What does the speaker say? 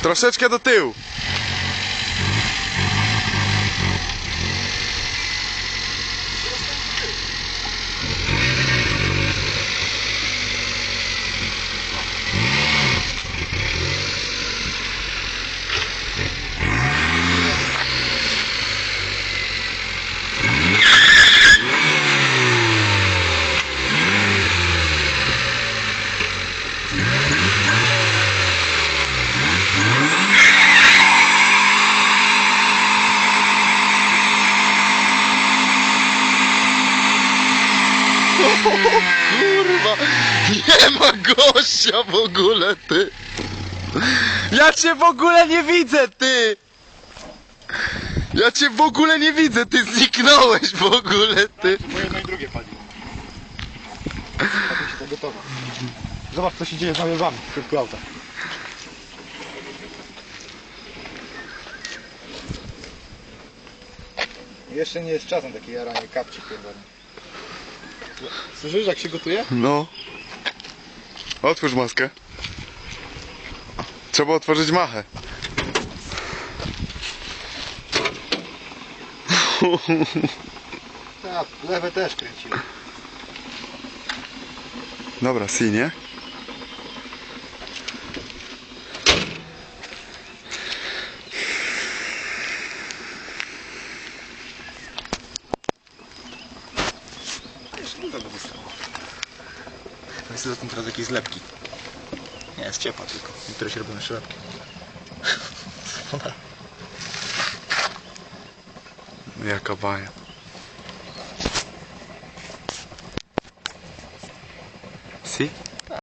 Troszeczkę do tyłu. Kurwa, nie ma gościa w ogóle, ty. Ja cię w ogóle nie widzę, ty. Ja cię w ogóle nie widzę, ty zniknąłeś w ogóle, ty. Bo jedno i drugie pali. Tak się to gotowe. Zobacz, co się dzieje z nawozami w środku auta. Jeszcze nie jest czasem takie jaranie kapci pierdolone. Słyszysz, jak się gotuje? No. Otwórz maskę. Trzeba otworzyć machę. Tak, lewe też kręciłem. Dobra, si, nie? Jest za tym teraz jakieś zlepki. Nie, jest ciepła tylko. Niektóre się robią jeszcze lepkie. Jaka baja. Si?